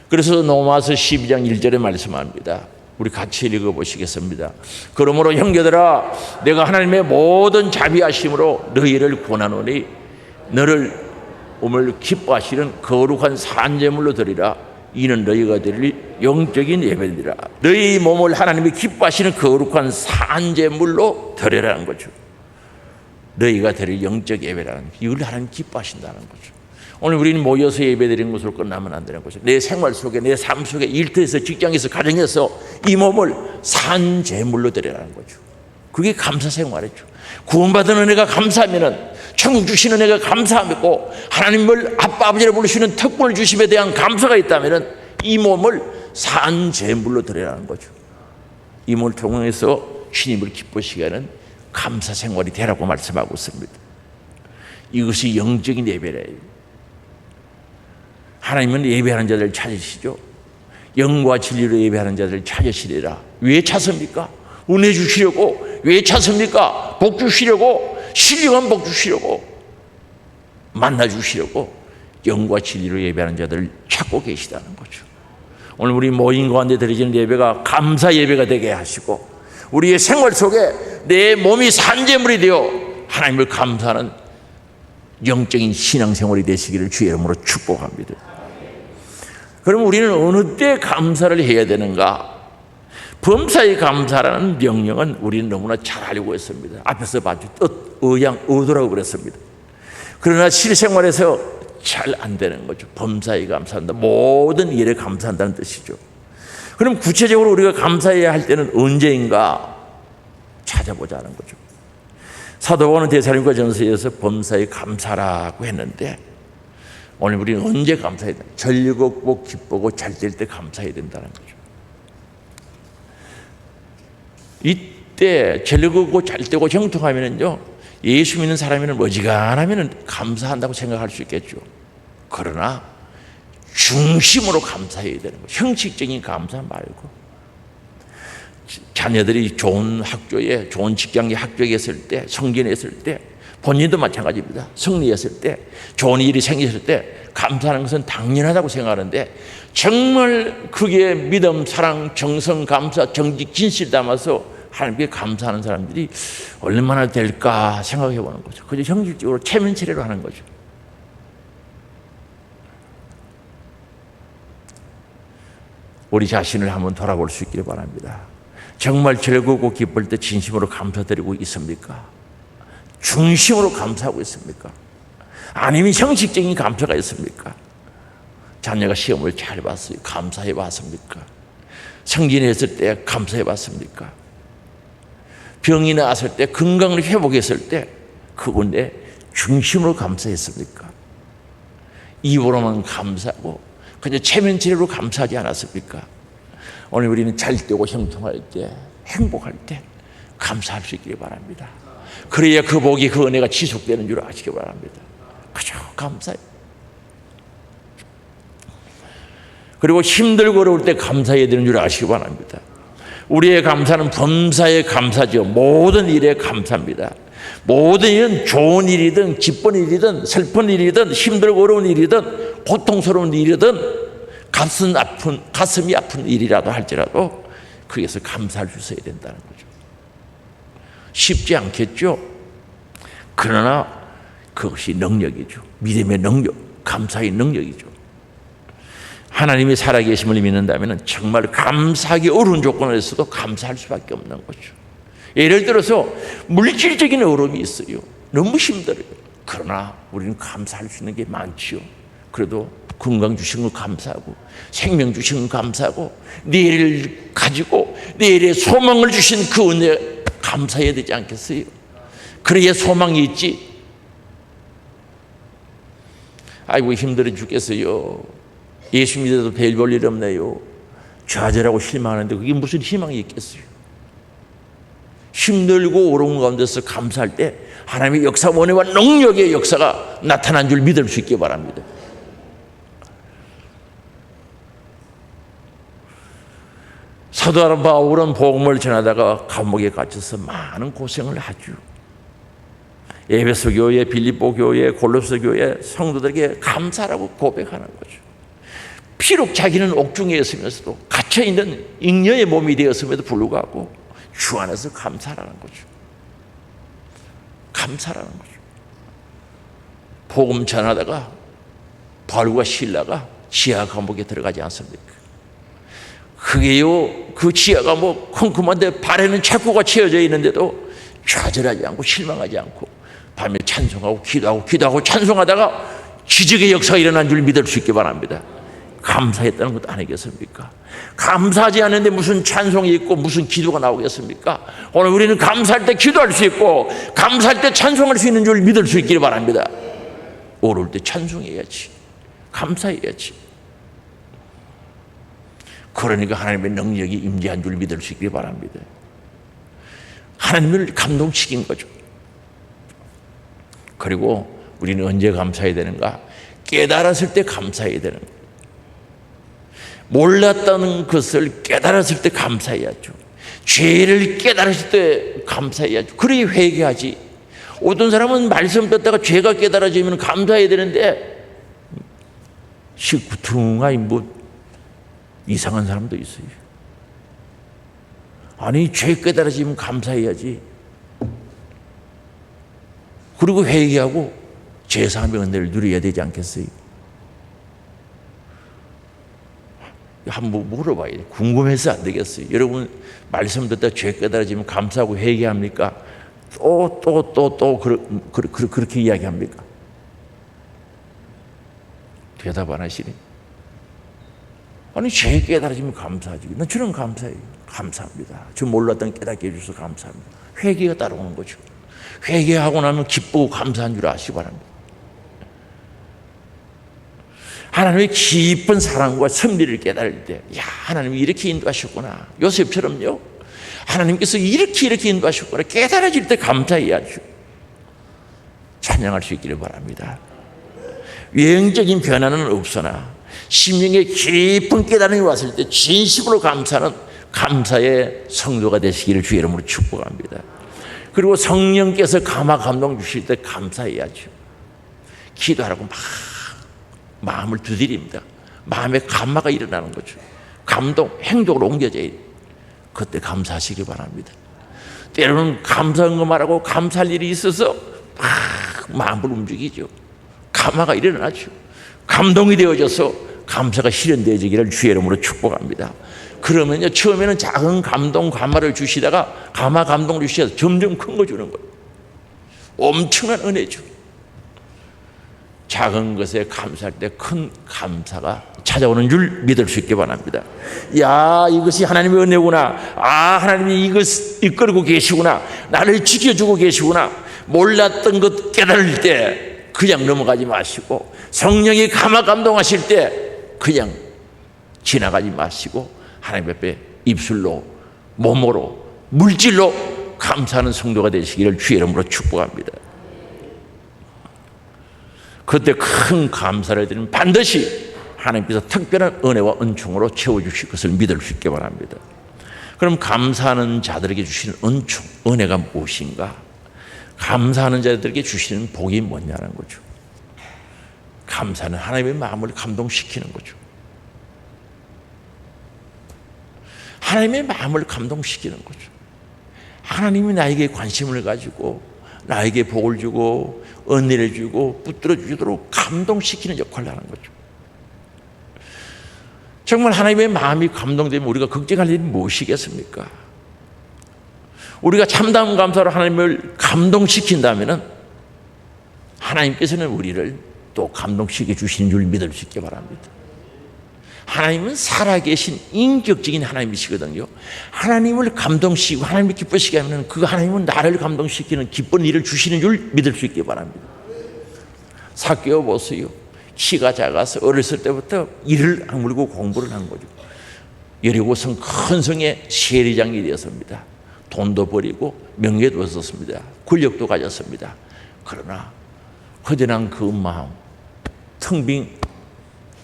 그래서 로마서 12장 1절에 말씀합니다. 우리 같이 읽어보시겠습니다. 그러므로 형제들아, 내가 하나님의 모든 자비하심으로 너희를 권하노니 너를 몸을 기뻐하시는 거룩한 산제물로 드리라. 이는 너희가 드릴 영적인 예배니라. 너희 몸을 하나님이 기뻐하시는 거룩한 산제물로 드리라는 거죠. 너희가 드릴 영적 예배라는, 이걸 하나님 기뻐하신다는 거죠. 오늘 우리는 모여서 예배드리는 것으로 끝나면 안 되는 거죠. 내 생활 속에, 내 삶 속에, 일터에서, 직장에서, 가정에서 이 몸을 산제물로 드리라는 거죠. 그게 감사 생활이죠. 구원받은 은혜가 감사하면은, 천국 주시는 은혜가 감사하고 하나님을 아빠 아버지로 부르시는 특권을 주심에 대한 감사가 있다면은 이 몸을 산제물로 드리라는 거죠. 이 몸을 통해서 주님을 기쁘시게 하는 감사 생활이 되라고 말씀하고 있습니다. 이것이 영적인 예배래요. 하나님은 예배하는 자들을 찾으시죠. 영과 진리로 예배하는 자들을 찾으시리라. 왜 찾습니까? 은혜 주시려고. 왜 찾습니까? 복 주시려고. 신령한 복 주시려고. 만나 주시려고 영과 진리로 예배하는 자들을 찾고 계시다는 거죠. 오늘 우리 모인 가운데 드려지는 예배가 감사 예배가 되게 하시고, 우리의 생활 속에 내 몸이 산재물이 되어 하나님을 감사하는 영적인 신앙생활이 되시기를 주의 이름으로 축복합니다. 그럼 우리는 어느 때 감사를 해야 되는가? 범사에 감사라는 명령은 우리는 너무나 잘 알고 있습니다. 앞에서 봤죠. 뜻, 의양, 의도라고 그랬습니다. 그러나 실생활에서 잘 안 되는 거죠. 범사에 감사한다. 모든 일에 감사한다는 뜻이죠. 그럼 구체적으로 우리가 감사해야 할 때는 언제인가 찾아보자는 거죠. 사도 바울은 데살로니가 전서에서 범사에 감사라고 했는데, 오늘 우리는 언제 감사해야 된다? 즐겁고 기쁘고 잘 될 때 감사해야 된다는 거죠. 이때 즐겁고 잘 되고 형통하면은요, 예수 믿는 사람이면 어지간하면 감사한다고 생각할 수 있겠죠. 그러나 중심으로 감사해야 되는 거죠. 형식적인 감사 말고, 자녀들이 좋은 학교에, 좋은 직장에 합격했을 때, 승진했을 때, 본인도 마찬가지입니다. 승리했을 때, 좋은 일이 생겼을 때 감사하는 것은 당연하다고 생각하는데, 정말 그게 믿음, 사랑, 정성, 감사, 정직, 진실 담아서 하나님께 감사하는 사람들이 얼마나 될까 생각해 보는 거죠. 그저 형식적으로 체면치레로 하는 거죠. 우리 자신을 한번 돌아볼 수 있기를 바랍니다. 정말 즐겁고 기쁠 때 진심으로 감사드리고 있습니까? 중심으로 감사하고 있습니까? 아니면 형식적인 감사가 있습니까? 자녀가 시험을 잘 봤어요. 감사해 봤습니까? 승진했을 때 감사해 봤습니까? 병이 나았을 때, 건강을 회복했을 때 그건 내 중심으로 감사했습니까? 입으로만 감사하고 그냥 체면치레로 감사하지 않았습니까? 오늘 우리는 잘 되고 형통할 때, 행복할 때 감사할 수 있기를 바랍니다. 그래야 그 복이, 그 은혜가 지속되는 줄 아시기 바랍니다. 그저 감사해요. 그리고 힘들고 어려울 때 감사해야 되는 줄 아시기 바랍니다. 우리의 감사는 범사의 감사죠. 모든 일에 감사합니다. 모든 일은 좋은 일이든 기쁜 일이든 슬픈 일이든 힘들고 어려운 일이든 고통스러운 일이든 가슴이 아픈 일이라도 할지라도 거기에서 감사할 수 있어야 된다는 거죠. 쉽지 않겠죠. 그러나 그것이 능력이죠. 믿음의 능력, 감사의 능력이죠. 하나님이 살아계심을 믿는다면 정말 감사하기 어려운 조건에서도 감사할 수밖에 없는 거죠. 예를 들어서 물질적인 어려움이 있어요. 너무 힘들어요. 그러나 우리는 감사할 수 있는 게 많지요. 그래도 건강 주신 거 감사하고, 생명 주신 거 감사하고, 내일을 가지고 내일의 소망을 주신 그 은혜 감사해야 되지 않겠어요? 그래야 소망이 있지. 아이고 힘들어 죽겠어요. 예수 믿어도 별 볼 일 없네요. 좌절하고 실망하는데 그게 무슨 희망이 있겠어요? 힘들고 어려운 가운데서 감사할 때 하나님의 역사, 원해와 능력의 역사가 나타난 줄 믿을 수 있기 바랍니다. 사도 바울은 복음을 전하다가 감옥에 갇혀서 많은 고생을 하죠. 에베소 교회, 빌립보 교회, 골로새 교회 성도들에게 감사라고 고백하는 거죠. 비록 자기는 옥중에 있으면서도 갇혀있는 잉여의 몸이 되었음에도 불구하고 주 안에서 감사라는 거죠. 감사라는 거죠. 복음 전하다가 바울과 실라가 지하 감옥에 들어가지 않습니까? 그게요, 그 지하가 뭐 컴컴한데 발에는 착고가 채워져 있는데도 좌절하지 않고 실망하지 않고 밤에 찬송하고 기도하고 찬송하다가 기적의 역사가 일어난 줄 믿을 수 있기 바랍니다. 감사했다는 것도 아니겠습니까? 감사하지 않는데 무슨 찬송이 있고 무슨 기도가 나오겠습니까? 오늘 우리는 감사할 때 기도할 수 있고 감사할 때 찬송할 수 있는 줄 믿을 수 있기를 바랍니다. 어려울 때 찬송해야지, 감사해야지. 그러니까 하나님의 능력이 임재한 줄 믿을 수 있기를 바랍니다. 하나님을 감동시킨 거죠. 그리고 우리는 언제 감사해야 되는가? 깨달았을 때 감사해야 되는 거예요. 몰랐다는 것을 깨달았을 때 감사해야죠. 죄를 깨달았을 때 감사해야죠. 그래야 회개하지. 어떤 사람은 말씀 듣다가 죄가 깨달아지면 감사해야 되는데 식구퉁하니 뭐 이상한 사람도 있어요. 아니, 죄 깨달아지면 감사해야지. 그리고 회개하고 제3의 은혜를 누려야 되지 않겠어요? 한번 물어봐야 돼. 궁금해서 안 되겠어요. 여러분 말씀 듣다 죄 깨달아지면 감사하고 회개합니까? 또 그렇게 이야기합니까? 대답 안 하시네. 아니, 죄 깨달아지면 감사하지. 난 저는 감사해요. 감사합니다. 저 몰랐던 깨닫게 해주셔서 감사합니다. 회개가 따라오는 거죠. 회개하고 나면 기쁘고 감사한 줄 아시기 바랍니다. 하나님의 깊은 사랑과 섭리를 깨달을 때, 야, 하나님이 이렇게 인도하셨구나. 요셉처럼요. 하나님께서 이렇게 인도하셨구나. 깨달아질 때 감사해야죠. 찬양할 수 있기를 바랍니다. 외형적인 변화는 없으나 심령의 깊은 깨달음이 왔을 때 진심으로 감사는 감사의 성도가 되시기를 주의 이름으로 축복합니다. 그리고 성령께서 감화 감동 주실 때 감사해야죠. 기도하라고 막 마음을 두드립니다. 마음에 감화가 일어나는 거죠. 감동, 행동으로 옮겨져야 돼요. 그때 감사하시기 바랍니다. 때로는 감사한 거 말하고 감사할 일이 있어서 막 마음을 움직이죠. 감화가 일어나죠. 감동이 되어져서 감사가 실현되어지기를 주의 이름으로 축복합니다. 그러면요, 처음에는 작은 감동, 감화를 주시다가 감화, 감동을 주시다가 점점 큰 거 주는 거예요. 엄청난 은혜죠. 작은 것에 감사할 때 큰 감사가 찾아오는 줄 믿을 수 있게 바랍니다. 야, 이것이 하나님의 은혜구나. 아, 하나님이 이것 이끌고 계시구나. 나를 지켜주고 계시구나. 몰랐던 것 깨달을 때 그냥 넘어가지 마시고, 성령이 감화 감동하실 때 그냥 지나가지 마시고, 하나님 앞에 입술로, 몸으로, 물질로 감사하는 성도가 되시기를 주의 이름으로 축복합니다. 그때 큰 감사를 드리면 반드시 하나님께서 특별한 은혜와 은총으로 채워주실 것을 믿을 수 있게 바랍니다. 그럼 감사하는 자들에게 주시는 은총, 은혜가 무엇인가? 감사하는 자들에게 주시는 복이 뭐냐는 거죠. 감사는 하나님의 마음을 감동시키는 거죠. 하나님의 마음을 감동시키는 거죠. 하나님이 나에게 관심을 가지고 나에게 복을 주고 은혜를 주고 붙들어 주도록 감동시키는 역할을 하는 거죠. 정말 하나님의 마음이 감동되면 우리가 걱정할 일이 무엇이겠습니까? 우리가 참다운 감사로 하나님을 감동시킨다면 하나님께서는 우리를 또 감동시켜 주시는 줄 믿을 수 있게 바랍니다. 하나님은 살아계신 인격적인 하나님이시거든요. 하나님을 감동시키고 하나님을 기쁘시게 하면 그 하나님은 나를 감동시키는 기쁜 일을 주시는 줄 믿을 수 있게 바랍니다. 삭개오 보세요. 키가 작아서 어렸을 때부터 이를 악물고 공부를 한 거죠. 여리고성 큰 성의 세리장이 되었습니다. 돈도 버리고 명예도 얻었습니다. 권력도 가졌습니다. 그러나 허전한 그 마음, 텅 빈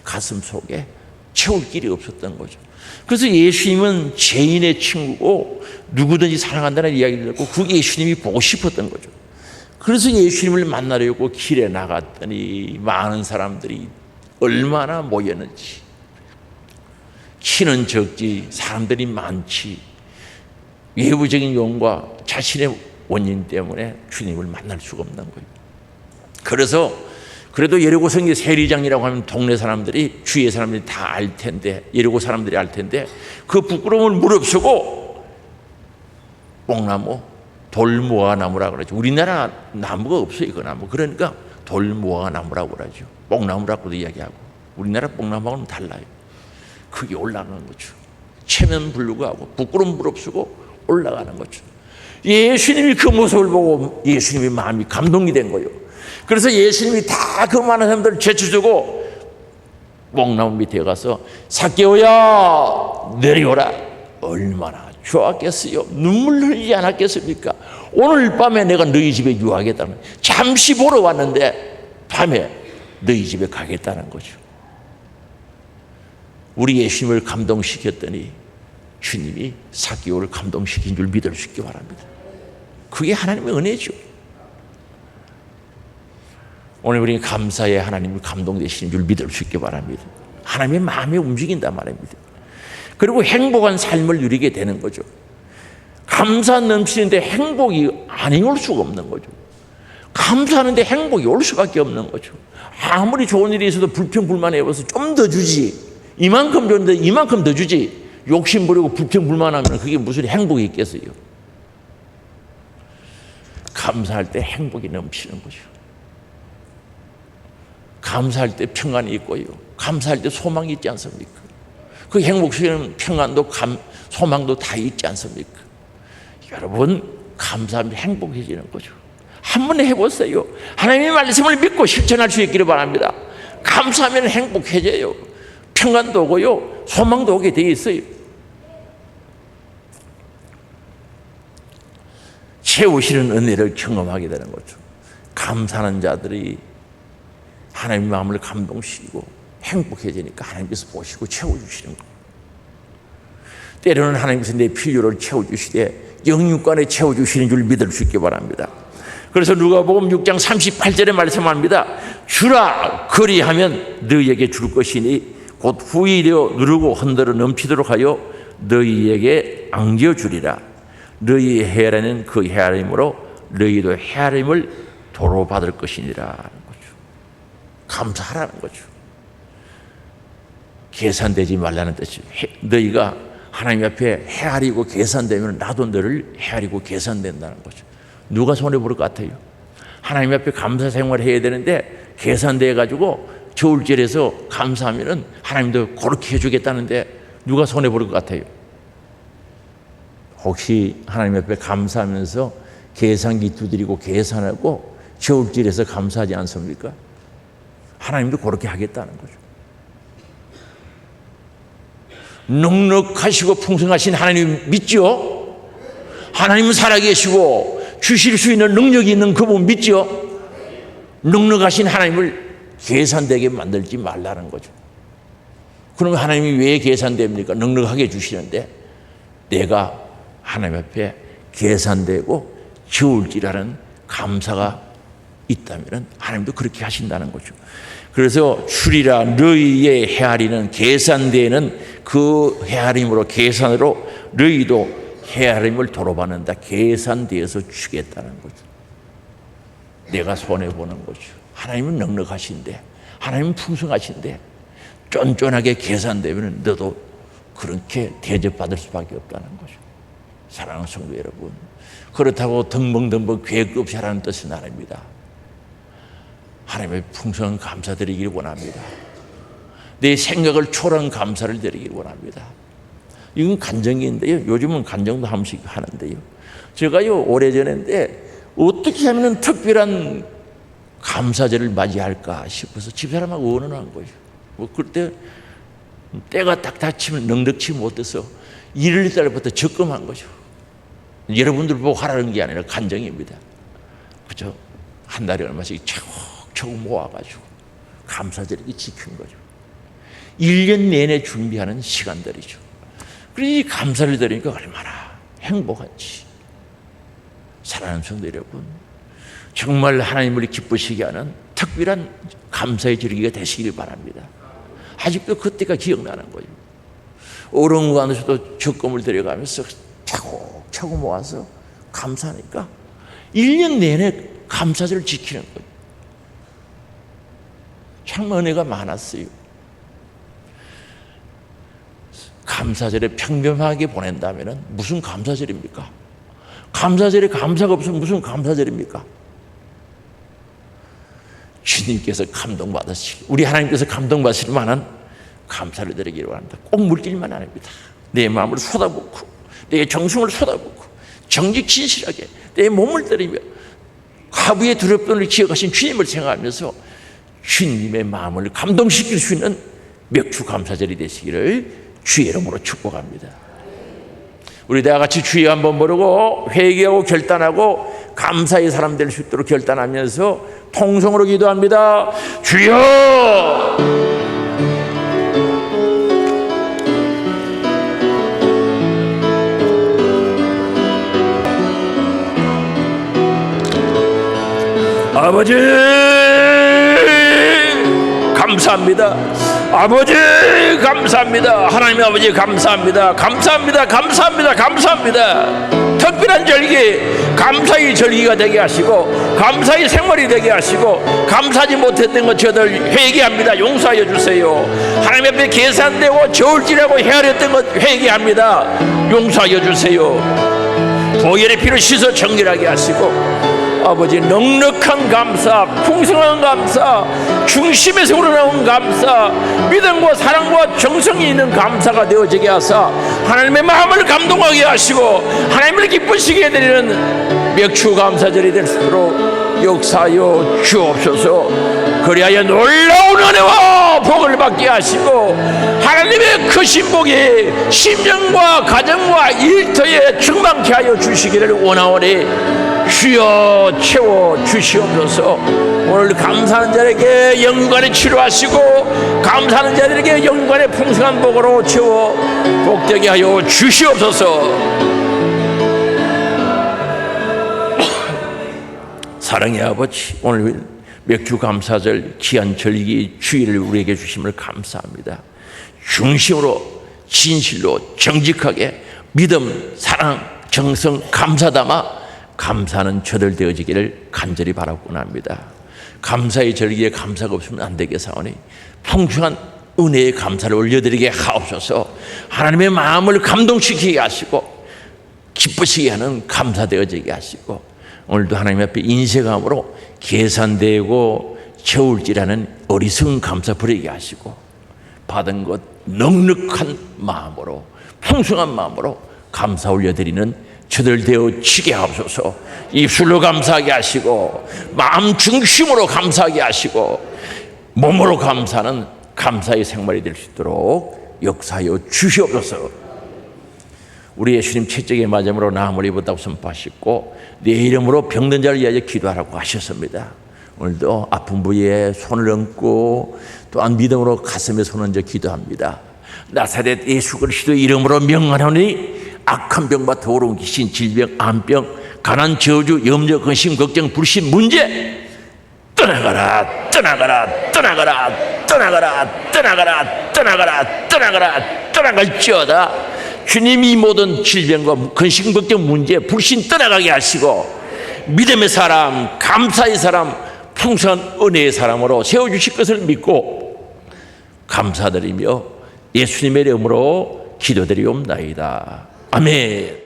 가슴 속에 채울 길이 없었던 거죠. 그래서 예수님은 죄인의 친구고 누구든지 사랑한다는 이야기를 듣고 그 예수님이 보고 싶었던 거죠. 그래서 예수님을 만나려고 길에 나갔더니 많은 사람들이 얼마나 모였는지, 키는 적지 사람들이 많지, 외부적인 용과 자신의 원인 때문에 주님을 만날 수가 없는 거예요. 그래서 그래도 여리고성의 세리장이라고 하면 동네 사람들이, 주위의 사람들이 다 알 텐데, 여리고 사람들이 알 텐데 그 부끄러움을 무릅쓰고 뽕나무, 돌무화과 나무라고 그러죠. 우리나라 나무가 없어요, 그 나무. 그러니까 돌무화과 나무라고 그러죠. 뽕나무라고도 이야기하고. 우리나라 뽕나무하고는 달라요. 그게 올라가는 거죠. 체면 불구하고 부끄러움 무릅쓰고 올라가는 거죠. 예수님이 그 모습을 보고 예수님의 마음이 감동이 된 거예요. 그래서 예수님이 다 그 많은 사람들을 제쳐주고 뽕나무 밑에 가서 삭개오야 내려오라. 얼마나 좋았겠어요. 눈물 흘리지 않았겠습니까? 오늘 밤에 내가 너희 집에 유하겠다는, 잠시 보러 왔는데 밤에 너희 집에 가겠다는 거죠. 우리 예수님을 감동시켰더니 주님이 삭개오를 감동시킨 줄 믿을 수 있기 바랍니다. 그게 하나님의 은혜죠. 오늘 우리는 감사에 하나님이 감동되시는 줄 믿을 수 있기 바랍니다. 하나님의 마음이 움직인단 말입니다. 그리고 행복한 삶을 누리게 되는 거죠. 감사 넘치는데 행복이 안 올 수가 없는 거죠. 감사하는데 행복이 올 수밖에 없는 거죠. 아무리 좋은 일이 있어도 불평불만해서 좀 더 주지, 이만큼 줬는데 이만큼 더 주지, 욕심 부리고 불평불만하면 그게 무슨 행복이 있겠어요. 감사할 때 행복이 넘치는 거죠. 감사할 때 평안이 있고요, 감사할 때 소망이 있지 않습니까? 그 행복 속에는 평안도 소망도 다 있지 않습니까? 여러분, 감사하면 행복해지는 거죠. 한번 해보세요. 하나님의 말씀을 믿고 실천할 수 있기를 바랍니다. 감사하면 행복해져요. 평안도 오고요, 소망도 오게 되어 있어요. 채우시는 은혜를 경험하게 되는 거죠. 감사하는 자들이 하나님의 마음을 감동시키고 행복해지니까 하나님께서 보시고 채워주시는 거예요. 때로는 하나님께서 내 필요를 채워주시되 영육간에 채워주시는 줄 믿을 수 있기 바랍니다. 그래서 누가복음 6장 38절에 말씀합니다. 주라 그리하면 너희에게 줄 것이니 곧 후히 되어 누르고 흔들어 넘치도록 하여 너희에게 안겨주리라. 너희의 헤아림은 그 헤아림으로 너희도 헤아림을 도로 받을 것이니라 하는 거죠. 감사하라는 거죠. 계산되지 말라는 뜻이죠. 너희가 하나님 앞에 헤아리고 계산되면 나도 너를 헤아리고 계산된다는 거죠. 누가 손해볼 것 같아요? 하나님 앞에 감사 생활을 해야 되는데 계산돼 가지고 저울질해서 감사하면은 하나님도 그렇게 해주겠다는데 누가 손해볼 것 같아요? 혹시 하나님 앞에 감사하면서 계산기 두드리고 계산하고 저울질해서 감사하지 않습니까? 하나님도 그렇게 하겠다는 거죠. 넉넉하시고 풍성하신 하나님 믿죠? 하나님은 살아계시고 주실 수 있는 능력이 있는 그분 믿죠? 넉넉하신 하나님을 계산되게 만들지 말라는 거죠. 그럼 하나님이 왜 계산됩니까? 넉넉하게 주시는데 내가 하나님 앞에 계산되고 저울질하는 감사가 있다면 하나님도 그렇게 하신다는 거죠. 그래서 주리라 너희의 헤아리는 계산되는 그 헤아림으로 계산으로 너희도 헤아림을 도로받는다. 계산되어서 주겠다는 거죠. 내가 손해보는 거죠. 하나님은 넉넉하신데, 하나님은 풍성하신데 쫀쫀하게 계산되면 너도 그렇게 대접받을 수밖에 없다는 거죠. 사랑하는 성도 여러분, 그렇다고 덩벙덩벙 계획 없이 하라는 뜻은 아닙니다. 하나님의 풍성한 감사드리기를 원합니다. 내 생각을 초월한 감사를 드리기를 원합니다. 이건 간정인데요. 요즘은 간정도 한 번씩 하는데요. 제가요, 오래전인데 어떻게 하면 특별한 감사절을 맞이할까 싶어서 집사람하고 의논한 거죠. 뭐 그때 때가 딱 닥치면 넉넉치 못해서 1월 1달부터 적금한 거죠. 여러분들 보고 하라는 게 아니라 간정입니다. 그죠? 한 달에 얼마씩 차곡차곡 모아가지고 감사절이 지킨 거죠. 1년 내내 준비하는 시간들이죠. 그래서 이 감사를 드리니까 얼마나 행복한지. 사랑하는 성도 여러분, 정말 하나님을 기쁘시게 하는 특별한 감사의 절기가 되시길 바랍니다. 아직도 그때가 기억나는 거예요. 어려운 가운데서도 적금을 들여가면서 차곡차곡 모아서 감사하니까 1년 내내 감사절을 지키는 거예요. 참 은혜가 많았어요. 감사절에 평범하게 보낸다면 무슨 감사절입니까? 감사절에 감사가 없으면 무슨 감사절입니까? 주님께서 감동받으시고 우리 하나님께서 감동받으실 만한 감사를 드리기를 원합니다. 꼭 물질만 아닙니다. 내 마음을 쏟아붓고 내 정성을 쏟아붓고 정직 진실하게 내 몸을 드리며 하부의 두렵돈을 기억하신 주님을 생각하면서 주님의 마음을 감동시킬 수 있는 맥주 감사절이 되시기를 주의 이름으로 축복합니다. 우리 다 같이 주여 한번 부르고 회개하고 결단하고 감사의 사람 될 수 있도록 결단하면서 통성으로 기도합니다. 주여! 아버지 감사합니다. 아버지 감사합니다. 하나님 아버지 감사합니다. 감사합니다. 감사합니다. 감사합니다. 특별한 절기, 감사의 절기가 되게 하시고 감사의 생활이 되게 하시고 감사하지 못했던 것 저들 회개합니다. 용서하여 주세요. 하나님 앞에 계산되고 저울질하고 헤아렸던 것 회개합니다. 용서하여 주세요. 보혈의 피로 씻어 정결하게 하시고 아버지 넉넉한 감사, 풍성한 감사, 중심에서 우러나온 감사, 믿음과 사랑과 정성이 있는 감사가 되어지게 하사 하나님의 마음을 감동하게 하시고 하나님을 기쁘시게 해드리는 맥주 감사절이 될 수 있도록 역사하여 주옵소서. 그리하여 놀라운 은혜와 복을 받게 하시고 하나님의 크신 복이 심령과 가정과 일터에 충만케 하여 주시기를 원하오니 주여 채워 주시옵소서. 오늘 감사하는 자에게 영광의 치료하시고 감사하는 자들에게 영광의 풍성한 복으로 채워 복되게 하여 주시옵소서. 사랑의 아버지, 오늘 맥주 감사절 귀한 절기 주일을 우리에게 주심을 감사합니다. 중심으로 진실로 정직하게 믿음, 사랑, 정성, 감사 담아 감사하는 저들 되어지기를 간절히 바라곤 합니다. 감사의 절기에 감사가 없으면 안 되겠사오니 풍성한 은혜의 감사를 올려드리게 하옵소서. 하나님의 마음을 감동시키게 하시고 기쁘시게 하는 감사되어지게 하시고 오늘도 하나님 앞에 인색함으로 계산되고 저울질하는 어리석은 감사 부리게 하시고 받은 것 넉넉한 마음으로 풍성한 마음으로 감사 올려드리는 저들 되어지게 하옵소서. 입술로 감사하게 하시고 마음 중심으로 감사하게 하시고 몸으로 감사하는 감사의 생활이 될 수 있도록 역사하여 주시옵소서. 우리 예수님 채찍에 맞음으로 나음을 입었다고 선포하시고 내 이름으로 병든 자를 위하여 기도하라고 하셨습니다. 오늘도 아픈 부위에 손을 얹고 또한 믿음으로 가슴에 손을 얹어 기도합니다. 나사렛 예수 그리스도 이름으로 명하노니 악한 병과 더러운 귀신, 질병, 암병, 가난, 저주, 염려, 근심, 걱정, 불신, 문제 떠나가라, 떠나가라, 떠나가라, 떠나가라, 떠나가라, 떠나가라, 떠나가라, 떠나갈지어다. 주님이 모든 질병과 근심, 걱정, 문제, 불신 떠나가게 하시고 믿음의 사람, 감사의 사람, 풍성한 은혜의 사람으로 세워주실 것을 믿고 감사드리며 예수님의 이름으로 기도드리옵나이다. 아멘.